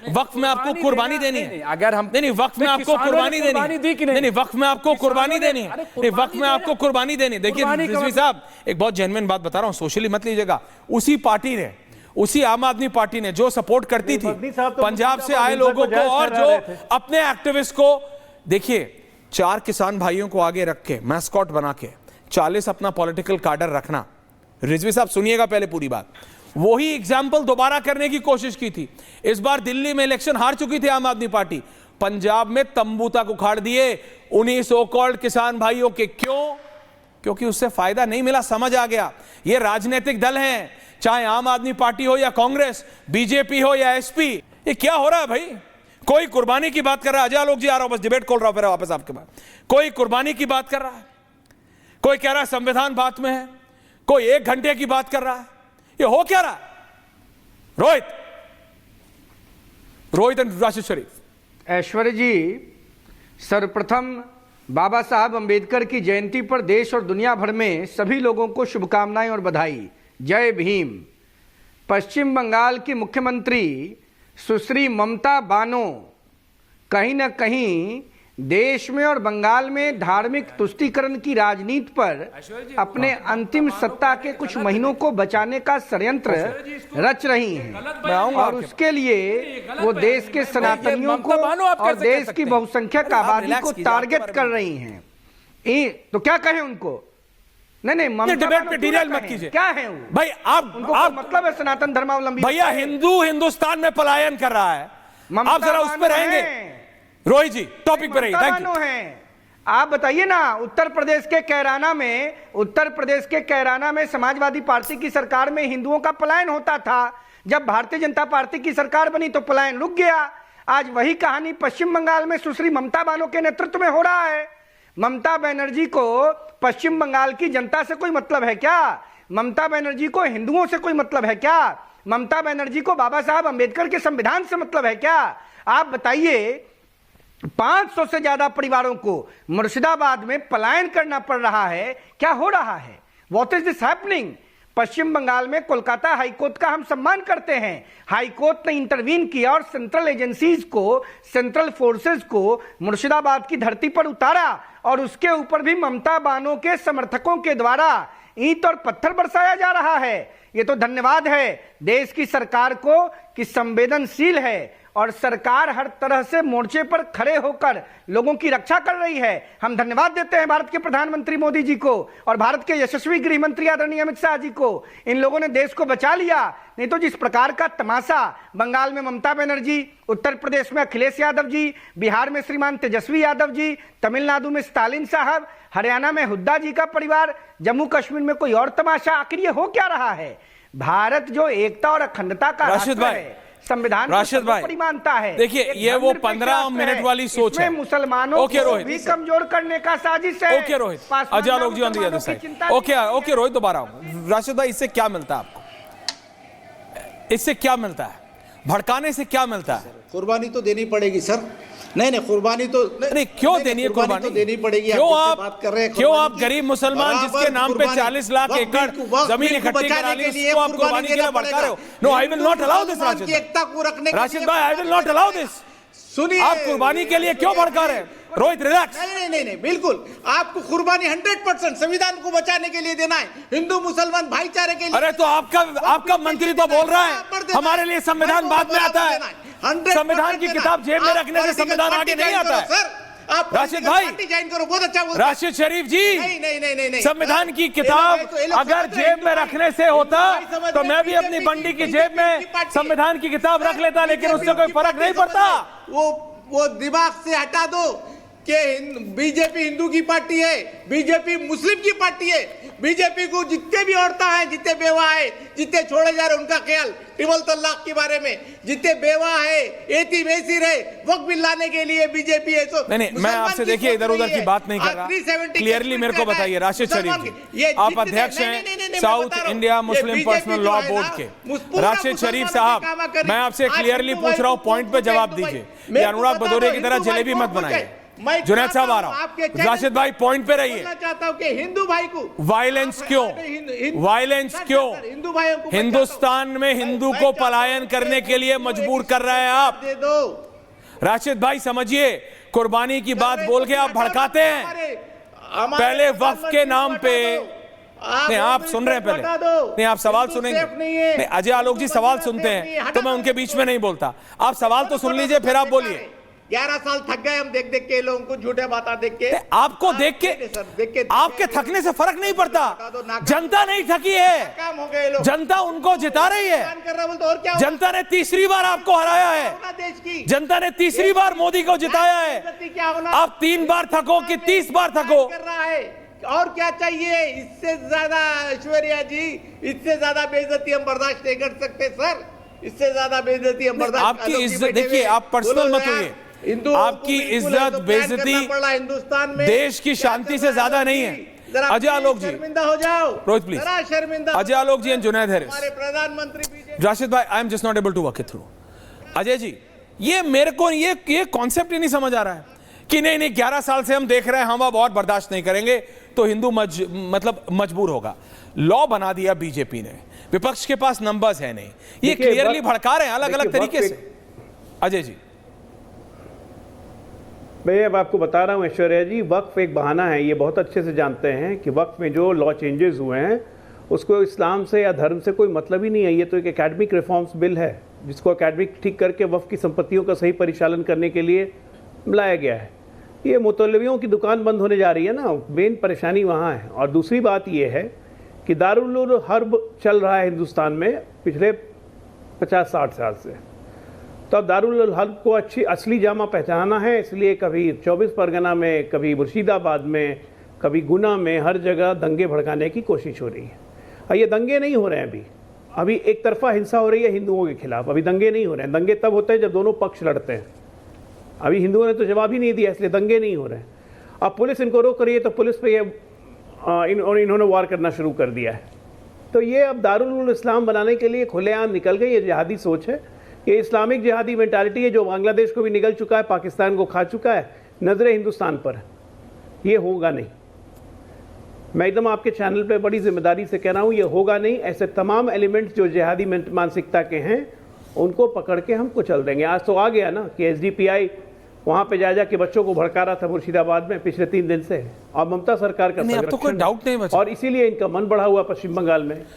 वक्फ में आपको कुर्बानी देनी है। अगर हम नहीं, वक्फ में आपको कुर्बानी देनी है। नहीं, वक्फ में आपको कुर्बानी देनी है। नहीं, वक्फ में आपको कुर्बानी देनी है। देखिए रिजवी साहब, एक बहुत जेन्युइन बात बता रहा हूं, सोशली मत लीजिएगा। उसी पार्टी ने, उसी आम आदमी पार्टी ने जो सपोर्ट करती थी पंजाब से आए लोगों को और जो अपने एक्टिविस्ट को, देखिए 4 किसान भाइयों को आगे रख के मैस्कॉट बना के 40 अपना पॉलिटिकल कार्डर रखना। रिजवी साहब सुनिएगा पहले पूरी बात। वही एग्जाम्पल दोबारा करने की कोशिश की थी। इस बार दिल्ली में इलेक्शन हार चुकी थी आम आदमी पार्टी, पंजाब में तंबू तक उखाड़ दिए उन्हीं सो कॉल्ड किसान भाइयों के। क्यों? क्योंकि उससे फायदा नहीं मिला। समझ आ गया ये राजनीतिक दल हैं, चाहे आम आदमी पार्टी हो या कांग्रेस, बीजेपी हो या एसपी। ये क्या हो रहा है भाई? कोई कुर्बानी की बात कर रहा है। अजय आलोक जी आ रहा हूं, बस डिबेट खोल रहा हूं फिर वापस आपके पास। कोई कुर्बानी की बात कर रहा है, कोई कह रहा है संविधान बात में है, कोई 1 घंटे की बात कर रहा है। ये हो क्या रहा है? रोहित एंड राशिद शरीफ। ऐश्वर्य जी, सर्वप्रथम बाबा साहब अंबेडकर की जयंती पर देश और दुनिया भर में सभी लोगों को शुभकामनाएं और बधाई। जय भीम। पश्चिम बंगाल की मुख्यमंत्री सुश्री ममता बानो कहीं न कहीं देश में और बंगाल में धार्मिक तुष्टीकरण की राजनीति पर अपने अंतिम सत्ता के कुछ महीनों को बचाने का षड्यंत्र रच रही हैं और उसके लिए वो देश के सनातनियों को और देश की बहुसंख्यक आबादी को टारगेट कर रही हैं। तो क्या कहें उनको? नहीं, डिबेट पे डिटेल मत कीजिए। क्या है वो भाई? आप मतलब है सनातन धर्मावलंबी भैया, हिंदुस्तान में पलायन कर रहा है। आप जरा उस पर रहेंगे रोहित जी, टॉपिक पे रहिए। Thank you. आप बताइए ना, उत्तर प्रदेश के कैराना में समाजवादी पार्टी की सरकार में हिंदुओं का पलायन होता था। जब भारतीय जनता पार्टी की सरकार बनी तो पलायन रुक गया। आज वही कहानी पश्चिम बंगाल में सुश्री ममता बानो के नेतृत्व में हो रहा है। ममता बनर्जी को पश्चिम बंगाल की जनता से कोई मतलब है क्या? ममता बनर्जी को हिंदुओं से कोई मतलब है क्या? ममता बनर्जी को बाबा साहब अंबेडकर के संविधान से मतलब है क्या? आप बताइए, 500 से ज्यादा परिवारों को मुर्शिदाबाद में पलायन करना पड़ रहा है। क्या हो रहा है? What is this happening? Paschim Bangal में कोलकाता हाईकोर्ट का हम सम्मान करते हैं। हाईकोर्ट ने इंटरवीन किया और सेंट्रल एजेंसीज को, सेंट्रल फोर्सेस को मुर्शिदाबाद की धरती पर उतारा और उसके ऊपर भी ममता बानो के समर्थकों के द्वारा ईंट और पत्थर बरसाया जा रहा है। ये तो धन्यवाद है देश की सरकार को कि संवेदनशील है और सरकार हर तरह से मोर्चे पर खड़े होकर लोगों की रक्षा कर रही है। हम धन्यवाद देते हैं भारत के प्रधानमंत्री मोदी जी को और भारत के यशस्वी गृह मंत्री आदरणीय अमित शाह जी को। इन लोगों ने देश को बचा लिया। नहीं तो जिस प्रकार का तमाशा बंगाल में ममता बनर्जी, उत्तर प्रदेश में अखिलेश यादव जी, बिहार में श्रीमान तेजस्वी यादव जी, तमिलनाडु में स्टालिन साहब, हरियाणा में हुड्डा जी का परिवार, जम्मू कश्मीर में कोई और तमाशा, आखिर ये हो क्या रहा है? भारत जो एकता और अखंडता का राष्ट्र है, संविधान राशिद भाई मानता है। देखिए, ये वो 15 मिनट वाली सोच है। मुसलमानों को भी कमजोर करने का साजिश है। Okay Rohit, Ajay Alok ji on the other side. Okay Rohit, दोबारा राशिद भाई, इससे क्या मिलता है आपको? इससे क्या मिलता है? भड़काने से क्या मिलता है? कुर्बानी तो देनी पड़ेगी सर। नहीं, कुर्बानी तो नहीं, क्यों देनी है? कुर्बानी तो देनी पड़ेगी। क्यों आप गरीब मुसलमान जिसके नाम पे 40 लाख एकड़ जमीन इकट्ठी करा ली, उसको आप कुर्बानी के लिए भड़का रहे हो? No, I will not allow this Rashid भाई, I will not allow this. सुनिए, आप कुर्बानी के लिए क्यों भड़का रहे? रोहित रिलैक्स। नहीं, बिल्कुल आपको कुर्बानी 100% संविधान को बचाने के लिए देना है, हिंदू मुसलमान भाईचारे के लिए। अरे तो आपका मंत्री तो बोल रहा है हमारे लिए संविधान बाद में आता है। संविधान की किताब जेब में रखने से संविधान आगे नहीं आता है। राशिद भाई, ज्वाइन करो, बहुत अच्छा। राशिद शरीफ जी, नहीं, संविधान की किताब अगर जेब में रखने से होता तो मैं भी अपनी बंडी की जेब में संविधान की किताब रख लेता, लेकिन उससे कोई फर्क नहीं पड़ता। वो दिमाग से हटा दो कि बीजेपी हिंदू की पार्टी है, बीजेपी मुस्लिम की पार्टी है। बीजेपी को जितने भी औरतें हैं, जितने बेवा है, जितने छोड़े जा रहे उनका ख्याल, ट्रिपल तलाक के बारे में, जितने बेवा है, एती वैसी रहे, वक्त बिल लाने के लिए बीजेपी है। तो नहीं, मैं आपसे देखिए इधर उधर की बात नहीं कर रहा। क्लियरली मेरे को बताइए राशिद शरीफ जी, आप अध्यक्ष हैं south India Muslim personal law board के। राशिद शरीफ साहब, मैं आपसे क्लियरली पूछ रहा हूँ, पॉइंट पे जवाब दीजिए। अनुराग भदौरिया की तरह जलेबी मत बनाइए। मैं जुनैद साहब आ चाहता हूं रहा आपके हूं, चैनल राशिद भाई पॉइंट पे रहिए। बोलना चाहता हूं कि हिंदू भाई को वायलेंस क्यों, वायलेंस क्यों? हिंदू भाइयों को हिंदुस्तान में हिंदू को पलायन करने के लिए मजबूर कर रहे हैं आप। दे दो। राशिद भाई समझिए, कुर्बानी की बात बोल के आप भड़काते हैं। पहले वक्फ के नाम पे नहीं, आप सुन रहे हैं पहले नहीं, आप सवाल सुनेंगे नहीं। अजय आलोक जी सवाल सुनते हैं तो मैं उनके बीच में नहीं बोलता, आप सवाल तो सुन लीजिए फिर आप बोलिए। 11 साल थक गए हम देख देख के लोगों को झूठे बातें देख के। आपको देख के आपके थकने से फर्क नहीं पड़ता, जनता नहीं थकी है, काम हो गए लोग, जनता उनको जिता रही है। कर रहा बोल तो और क्या होगा? जनता ने तीसरी बार आपको हराया है, देश की जनता ने तीसरी बार मोदी को जिताया है। क्या होना? आप 3 बार थको कि 30 बार थको, कर रहा है और क्या चाहिए इससे ज्यादा? ऐश्वर्या जी, इससे ज्यादा बेइज्जती हम बर्दाश्त नहीं कर सकते सर, इससे ज्यादा बेइज्जती हम बर्दाश्त। आपकी इज्जत देखिए, आप पर्सनल मत होइए, आपकी इज्जत बेइज्जती हिंदुस्तान में देश की शांति से ज्यादा नहीं है। अजय आलोक जी, शर्मिंदा हो जाओ रोहित प्लीज, जरा शर्मिंदा। अजय आलोक जी एंड जुनैद हैरिस, हमारे प्रधानमंत्री बीजेपी। राशिद भाई, I am just not able to work it through. Ajay ji, ये मेरे को ये कॉन्सेप्ट ही नहीं समझ आ रहा है कि नहीं 11 साल से हम देख रहे हैं, हम अब और बर्दाश्त नहीं करेंगे तो हिंदू मतलब मजबूर होगा। लॉ बना दिया बीजेपी ने, विपक्ष के पास नंबर्स है नहीं, ये क्लियरली भड़का रहे हैं अलग अलग तरीके से। अजय जी, मैं अब आपको बता रहा हूँ ऐश्वर्या जी, वक्फ एक बहाना है, ये बहुत अच्छे से जानते हैं कि वक्फ में जो लॉ चेंजेस हुए हैं उसको इस्लाम से या धर्म से कोई मतलब ही नहीं है। ये तो एक एकेडमिक रिफॉर्म्स बिल है जिसको एकेडमिक ठीक करके वक्फ की संपत्तियों का सही परिचालन करने के लिए लाया गया है। ये मुतल्लवियों की दुकान बंद होने जा रही है ना, मेन परेशानी वहाँ है। और दूसरी बात ये है कि दारुल हर्ब चल रहा है हिंदुस्तान में पिछले 50-60 साल से, तो अब दारुल हर्ब को असली जामा पहचाना है, इसलिए कभी 24 परगना में, कभी मुर्शिदाबाद में, कभी गुना में, हर जगह दंगे भड़काने की कोशिश हो रही है। और ये दंगे नहीं हो रहे हैं अभी एक तरफा हिंसा हो रही है हिंदुओं के खिलाफ, अभी दंगे नहीं हो रहे हैं। दंगे तब होते हैं जब दोनों पक्ष लड़ते हैं। अभी हिंदुओं ने तो जवाब ही नहीं दिया, इसलिए दंगे नहीं हो रहे हैं। अब पुलिस इनको रोक रही है तो पुलिस पे इन्होंने वार करना शुरू कर दिया है। तो ये अब दारुल इस्लाम बनाने के लिए खुलेआम निकल गई, ये जिहादी सोच है, ये इस्लामिक जिहादी मेंटालिटी है जो बांग्लादेश को भी निगल चुका है, पाकिस्तान को खा चुका है, नजरें हिंदुस्तान पर है। ये होगा नहीं, मैं एकदम आपके चैनल पे बड़ी जिम्मेदारी से कह रहा हूँ, ये होगा नहीं। ऐसे तमाम एलिमेंट्स जो जिहादी मानसिकता के हैं उनको पकड़ के हम कुचल देंगे। आज तो आ गया ना कि एसडीपीआई वहाँ पे जा के बच्चों को भड़का रहा था मुर्शिदाबाद में पिछले 3 दिन से, और ममता सरकार का अब तो कोई डाउट नहीं बचा, और इसीलिए इनका मन बढ़ा हुआ पश्चिम बंगाल में।